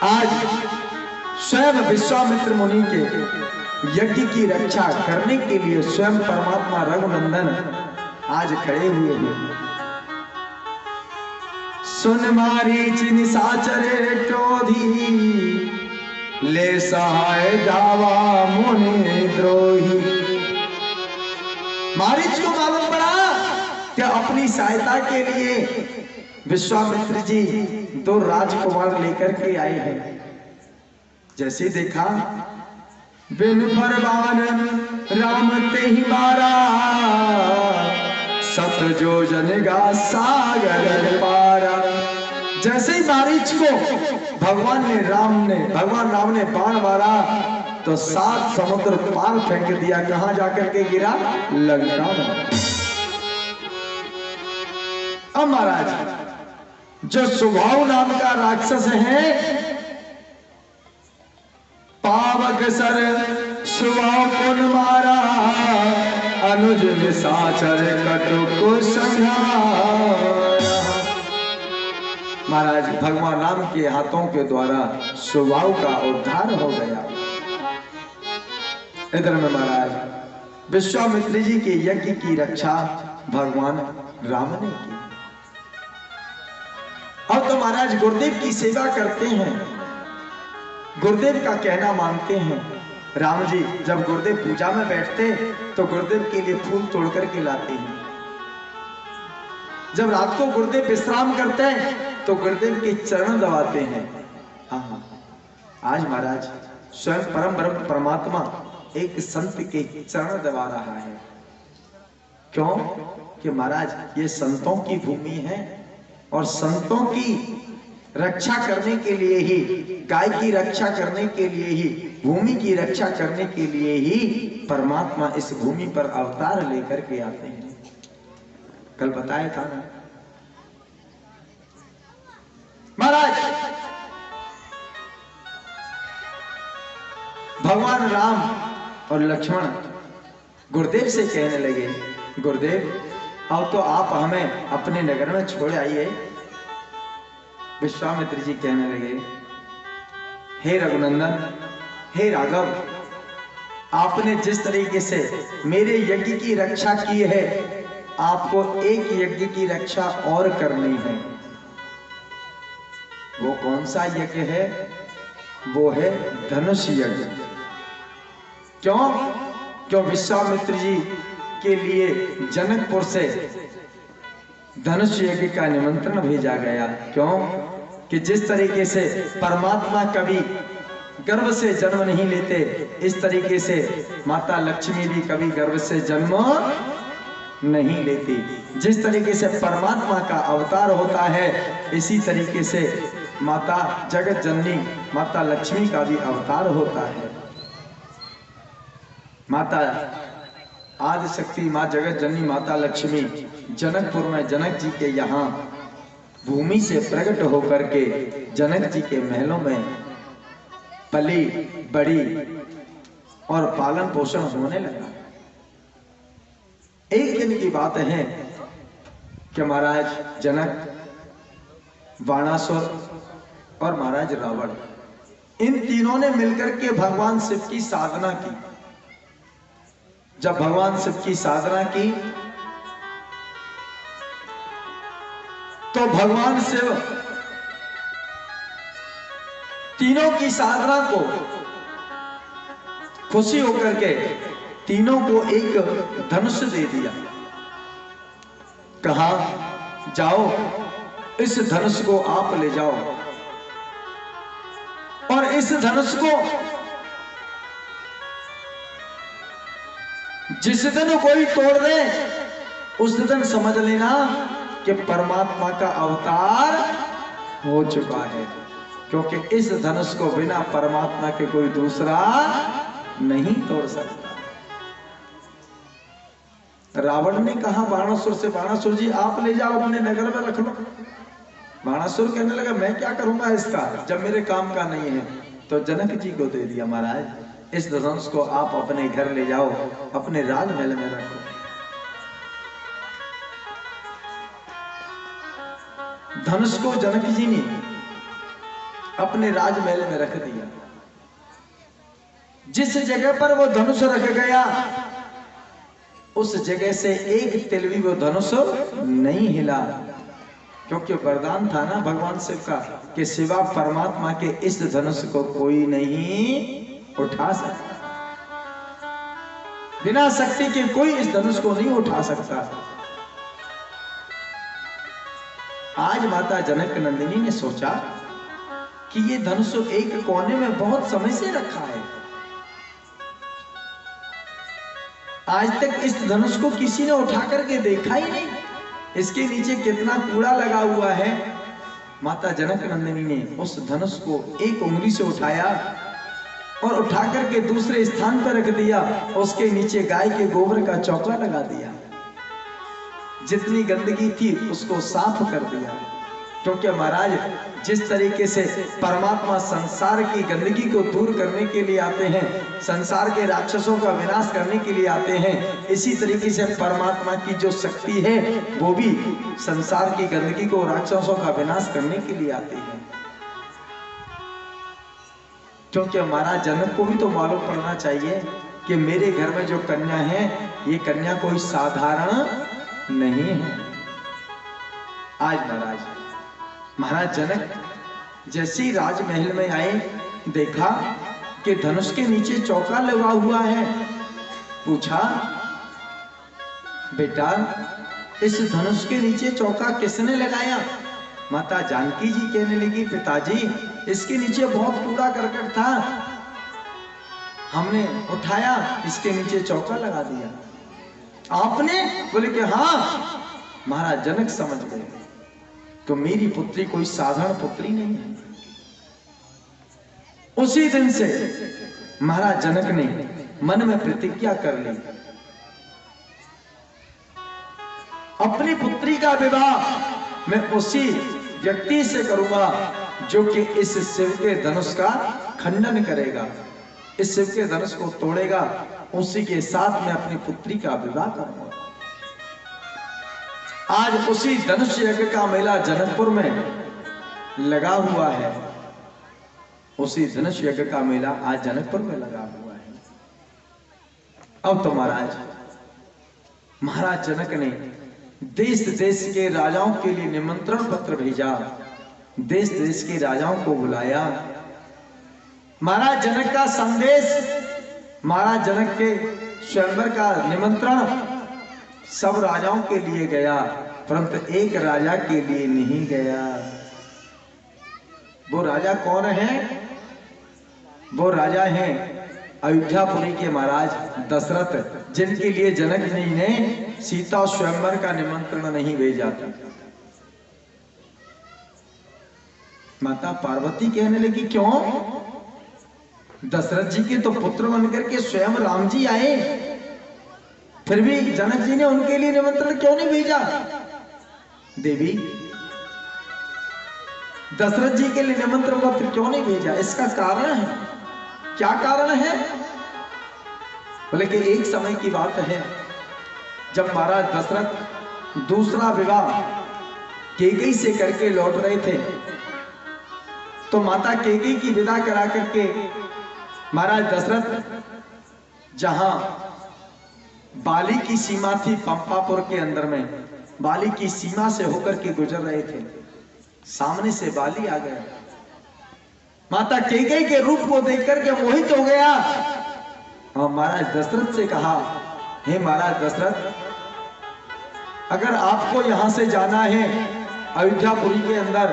आज स्वयं विश्वामित्र मुनि के यज्ञ की रक्षा करने के लिए स्वयं परमात्मा रघुनंदन आज खड़े हुए हैं। सुन मारीच निशाचरे क्रोधी, ले सहाय जावा मुनि द्रोही। मारीच को मालूम पड़ा कि अपनी सहायता के लिए विश्वामित्र जी दो राजकुमार लेकर के आए हैं। जैसे देखा बिन फरमान राम ते ही मारा, सत जो जनेगा सागर पारा। जैसे ही मारीच को भगवान राम ने बाण मारा तो 7 समुद्र पार फेंक दिया। कहां जाकर के गिरा? लंका में। अब महाराज जो सुभाव नाम का राक्षस है, पावक सर सुभाव पुन मारा, अनुज निशाचर कटुक संहारा। महाराज भगवान राम के हाथों के द्वारा सुभाव का उद्धार हो गया। इधर में महाराज विश्वामित्र जी के यज्ञ की रक्षा भगवान राम ने की। अब तो महाराज गुरुदेव की सेवा करते हैं, गुरुदेव का कहना मानते हैं। राम जी जब गुरुदेव पूजा में बैठते तो गुरुदेव के लिए फूल तोड़ करके लाते हैं। जब रात को गुरुदेव विश्राम करते हैं तो गुरुदेव के चरण दबाते हैं। हाँ, आज महाराज स्वयं परम ब्रह्म परमात्मा एक संत के चरण दबा रहा है। क्यों? कि महाराज ये संतों की भूमि है और संतों की रक्षा करने के लिए ही, गाय की रक्षा करने के लिए ही, भूमि की रक्षा करने के लिए ही परमात्मा इस भूमि पर अवतार लेकर के आते हैं। कल बताया था ना महाराज, भगवान राम और लक्ष्मण गुरुदेव से कहने लगे, गुरुदेव अब तो आप हमें अपने नगर में छोड़ आइए। विश्वामित्र जी कहने लगे, हे रघुनंदन, हे राघव, आपने जिस तरीके से मेरे यज्ञ की रक्षा की है, आपको एक यज्ञ की रक्षा और करनी है। वो कौन सा यज्ञ है? वो है धनुष यज्ञ। क्यों? क्यों विश्वामित्र जी के लिए जनकपुर से धनुष यज्ञ का निमंत्रण भेजा गया। क्यों? कि जिस तरीके से परमात्मा कभी गर्भ से जन्म नहीं लेते, इस तरीके से माता लक्ष्मी भी कभी गर्भ से जन्म नहीं लेती। जिस तरीके से परमात्मा का अवतार होता है, इसी तरीके से माता जगत जननी माता लक्ष्मी का भी अवतार होता है। माता आदि शक्ति माँ जगत जननी माता लक्ष्मी जनकपुर में जनक जी के यहाँ भूमि से प्रकट होकर के जनक जी के महलों में पली बड़ी और पालन पोषण होने लगा। एक दिन की बात है कि महाराज जनक, बाणासुर और महाराज रावण, इन तीनों ने मिलकर के भगवान शिव की साधना की। जब भगवान शिव की साधना की तो भगवान शिव तीनों की साधना को खुशी होकर के तीनों को एक धनुष दे दिया। कहा, जाओ इस धनुष को आप ले जाओ और इस धनुष को जिस दिन कोई तोड़ दे उस दिन समझ लेना कि परमात्मा का अवतार हो चुका है, क्योंकि इस धनुष को बिना परमात्मा के कोई दूसरा नहीं तोड़ सकता। रावण ने कहा बाणासुर से, बाणासुर जी आप ले जाओ अपने नगर में रख लो। बाणासुर कहने लगा, मैं क्या करूंगा इसका जब मेरे काम का नहीं है। तो जनक जी को दे दिया, महाराज इस धनुष को आप अपने घर ले जाओ, अपने राजमहल में रखो। धनुष को जनक जी ने अपने राजमहल में रख दिया। जिस जगह पर वो धनुष रख गया उस जगह से एक तिल भी वो धनुष नहीं हिला, क्योंकि वरदान था ना भगवान शिव का कि सिवा परमात्मा के इस धनुष को कोई नहीं उठा सकता। बिना शक्ति के कोई इस धनुष को नहीं उठा सकता। आज माता जनक नंदिनी ने सोचा कि ये धनुष एक कोने में बहुत समय से रखा है, आज तक इस धनुष को किसी ने उठा करके देखा ही नहीं, इसके नीचे कितना कूड़ा लगा हुआ है। माता जनक नंदिनी ने उस धनुष को एक उंगली से उठाया और उठा करके दूसरे स्थान पर रख दिया, उसके नीचे गाय के गोबर का चौका लगा दिया, जितनी गंदगी थी उसको साफ कर दिया। क्योंकि महाराज जिस तरीके से परमात्मा संसार की गंदगी को दूर करने के लिए आते हैं, संसार के राक्षसों का विनाश करने के लिए आते हैं, इसी तरीके से परमात्मा की जो शक्ति है वो भी संसार की गंदगी को, राक्षसों का विनाश करने के लिए आती है। क्योंकि महाराज जनक को भी तो मालूम पड़ना चाहिए कि मेरे घर में जो कन्या है, ये कन्या कोई साधारण नहीं है। आज महाराज जनक जैसे ही राजमहल में आए, देखा कि धनुष के नीचे चौका लगा हुआ है। पूछा, बेटा इस धनुष के नीचे चौका किसने लगाया? माता जानकी जी कहने लगी, पिताजी इसके नीचे बहुत कूड़ा करकट था, हमने उठाया, इसके नीचे चौका लगा दिया। आपने? बोले कि हाँ। महाराज जनक समझ गए तो मेरी पुत्री कोई साधारण पुत्री नहीं है। उसी दिन से महाराज जनक ने मन में प्रतिज्ञा कर ली, अपनी पुत्री का विवाह मैं उसी व्यक्ति से करूंगा जो कि इस शिव के धनुष का खंडन करेगा, इस शिव के धनुष को तोड़ेगा, उसी के साथ मैं अपनी पुत्री का विवाह करूंगा। आज उसी धनुष यज्ञ का मेला जनकपुर में लगा हुआ है, उसी धनुष यज्ञ का मेला आज जनकपुर में लगा हुआ है। अब तो महाराज जनक ने देश देश के राजाओं के लिए निमंत्रण पत्र भेजा, देश देश के राजाओं को बुलाया। महाराज जनक का संदेश, महाराज जनक के स्वयंवर का निमंत्रण सब राजाओं के लिए गया, परंतु एक राजा के लिए नहीं गया। वो राजा कौन है? वो राजा हैं अयोध्यापुरी के महाराज दशरथ, जिनके लिए जनक जी ने सीता स्वयंवर का निमंत्रण नहीं भेजा था। माता पार्वती कहने लगी, क्यों? दशरथ जी के तो पुत्र बनकर के स्वयं राम जी आए, फिर भी जनक जी ने उनके लिए निमंत्रण क्यों नहीं भेजा? देवी, दशरथ जी के लिए निमंत्रण को फिर क्यों नहीं भेजा? इसका कारण है। क्या कारण है? बोले कि एक समय की बात है, जब महाराज दशरथ दूसरा विवाह कैकेयी से करके लौट रहे थे, तो माता कैकेयी की विदा करा करके महाराज दशरथ जहां बाली की सीमा थी, पंपापुर के अंदर में बाली की सीमा से होकर के गुजर रहे थे, सामने से बाली आ गया। माता कैकेयी के रूप को देखकर के मोहित हो गया और महाराज दशरथ से कहा, हे महाराज दशरथ, अगर आपको यहां से जाना है अयोध्यापुरी के अंदर,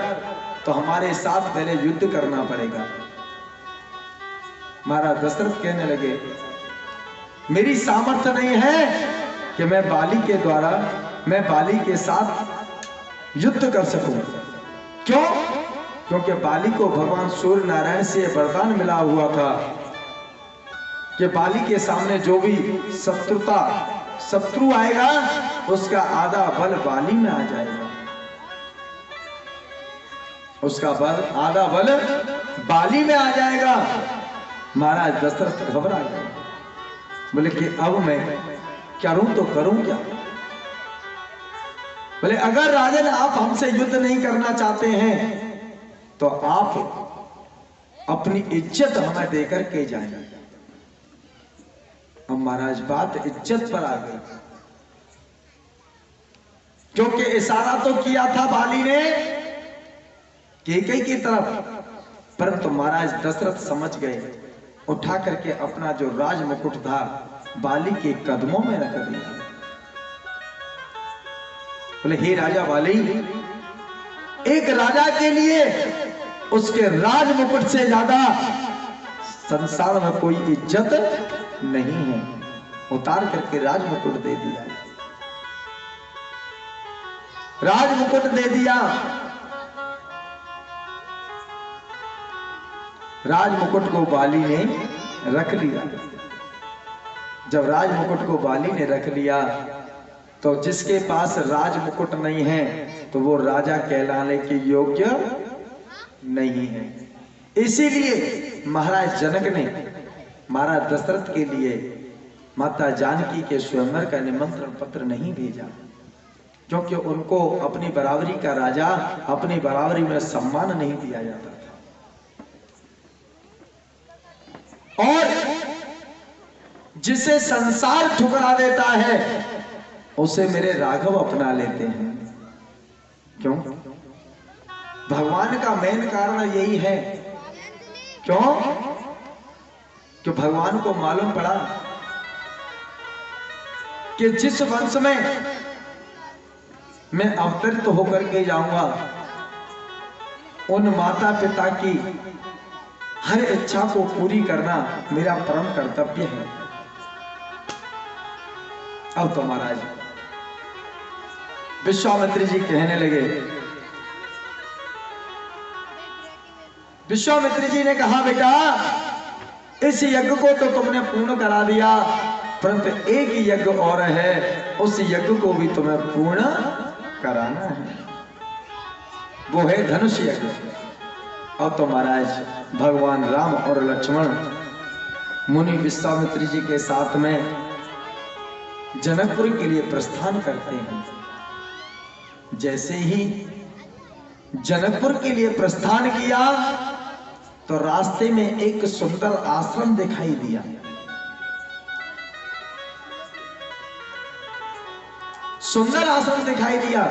तो हमारे साथ पहले युद्ध करना पड़ेगा। महाराज दशरथ कहने लगे, मेरी सामर्थ्य नहीं है कि मैं बाली के साथ युद्ध कर सकूं। क्यों? क्योंकि बाली को भगवान सूर्य नारायण से वरदान मिला हुआ था कि बाली के सामने जो भी शत्रु आएगा, उसका आधा बल बाली में आ जाएगा, उसका आधा बल बाली में आ जाएगा। महाराज दशरथ घबरा गए, बोले कि अब मैं करूं तो करूं क्या? बोले, अगर राजन आप हमसे युद्ध नहीं करना चाहते हैं तो आप अपनी इज्जत हमें देकर के जाएंगे। अब महाराज बात इज्जत पर आ गई, क्योंकि इशारा तो किया था बाली ने कैकेयी की तरफ, परंतु महाराज दशरथ समझ गए, उठा करके अपना जो राज मुकुट था बाली के कदमों में रख दिया। बोले, हे राजा बाली, एक राजा के लिए उसके राज मुकुट से ज्यादा संसार में कोई इज्जत नहीं है। उतार करके राज मुकुट दे दिया, राज मुकुट दे दिया। राज मुकुट को बाली ने रख लिया। जब राज मुकुट को बाली ने रख लिया तो जिसके पास राज मुकुट नहीं है तो वो राजा कहलाने के योग्य नहीं है। इसीलिए महाराज जनक ने महाराज दशरथ के लिए माता जानकी के स्वयंवर का निमंत्रण पत्र नहीं भेजा, क्योंकि उनको अपनी बराबरी का राजा अपनी बराबरी में सम्मान नहीं दिया जाता था। और जिसे संसार ठुकरा देता है उसे मेरे राघव अपना लेते हैं। क्यों? भगवान का मेन कारण यही है। क्यों? कि भगवान को मालूम पड़ा कि जिस वंश में मैं अवतरित होकर के जाऊंगा उन माता पिता की हर इच्छा को पूरी करना मेरा परम कर्तव्य है। अब तो महाराज विश्वामित्र जी कहने लगे, विश्वामित्र जी ने कहा बेटा इस यज्ञ को तो तुमने पूर्ण करा दिया, परंतु एक यज्ञ और है, उस यज्ञ को भी तुम्हें पूर्ण कराना है, वो है धनुष यज्ञ। अब तो महाराज भगवान राम और लक्ष्मण मुनि विश्वामित्र जी के साथ में जनकपुर के लिए प्रस्थान करते हैं। जैसे ही जनकपुर के लिए प्रस्थान किया तो रास्ते में एक सुंदर आश्रम दिखाई दिया। सुंदर आश्रम दिखाई दिया।